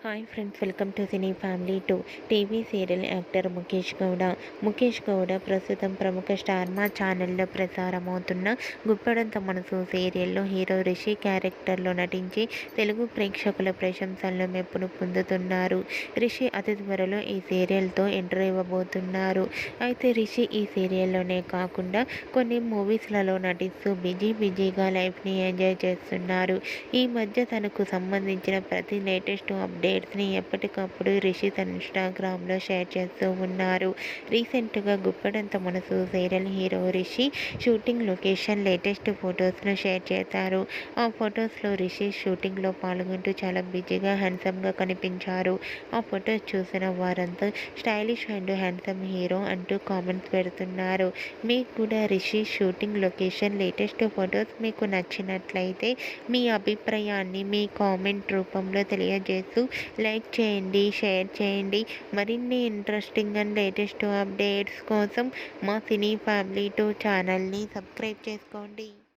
Hi friends, welcome to cine family 2. TV serial actor Mukesh Gowda. Mukesh Gowda ప్రస్తుతం ప్రముఖ star మా ఛానల్లో ప్రసారమవుతున్న గుప్పడంత మనసు సీరియల్లో హీరో రిషి క్యారెక్టర్లో నటించి తెలుగు ప్రేక్షకుల ప్రశంసలను మెప్పును పొందుతున్నారు. రిషి అతి త్వరలో ఈ సీరియల్తో ఎంటర్ ఇవ్వబోతున్నారు. అయితే రిషి ఈ సీరియల్లోనే కాకుండా కొన్ని మూవీస్లలో నటిస్తూ బిజీగా లైఫ్ని ఎంజాయ్ చేస్తున్నారు. ఈ మధ్య తనకు సంబంధించిన ప్రతి లేటెస్ట్ అప్డేట్స్ని ఎప్పటికప్పుడు రిషి తన ఇన్స్టాగ్రామ్లో షేర్ చేస్తూ ఉన్నారు. రీసెంట్గా Guppedantha Manasu serial hero Rishi shooting location latest ఫొటోస్ను షేర్ చేశారు. ఆ ఫొటోస్లో రిషి షూటింగ్లో పాల్గొంటూ చాలా బిజీగా హ్యాండ్సమ్గా కనిపించారు. ఆ ఫొటోస్ చూసిన వారంతా స్టైలిష్ అండ్ హ్యాండ్సమ్ హీరో అంటూ కామెంట్స్ పెడుతున్నారు. మీకు కూడా Rishi shooting location latest photos మీకు నచ్చినట్లయితే మీ అభిప్రాయాన్ని మీ కామెంట్ రూపంలో తెలియజేస్తూ లైక్ చేయండి, షేర్ చేయండి. మరిన్ని ఇంట్రెస్టింగ్ అండ్ లేటెస్ట్ అప్డేట్స్ కోసం మా సినీ ఫ్యామిలీ 2 ఛానల్ని సబ్స్క్రైబ్ చేసుకోండి.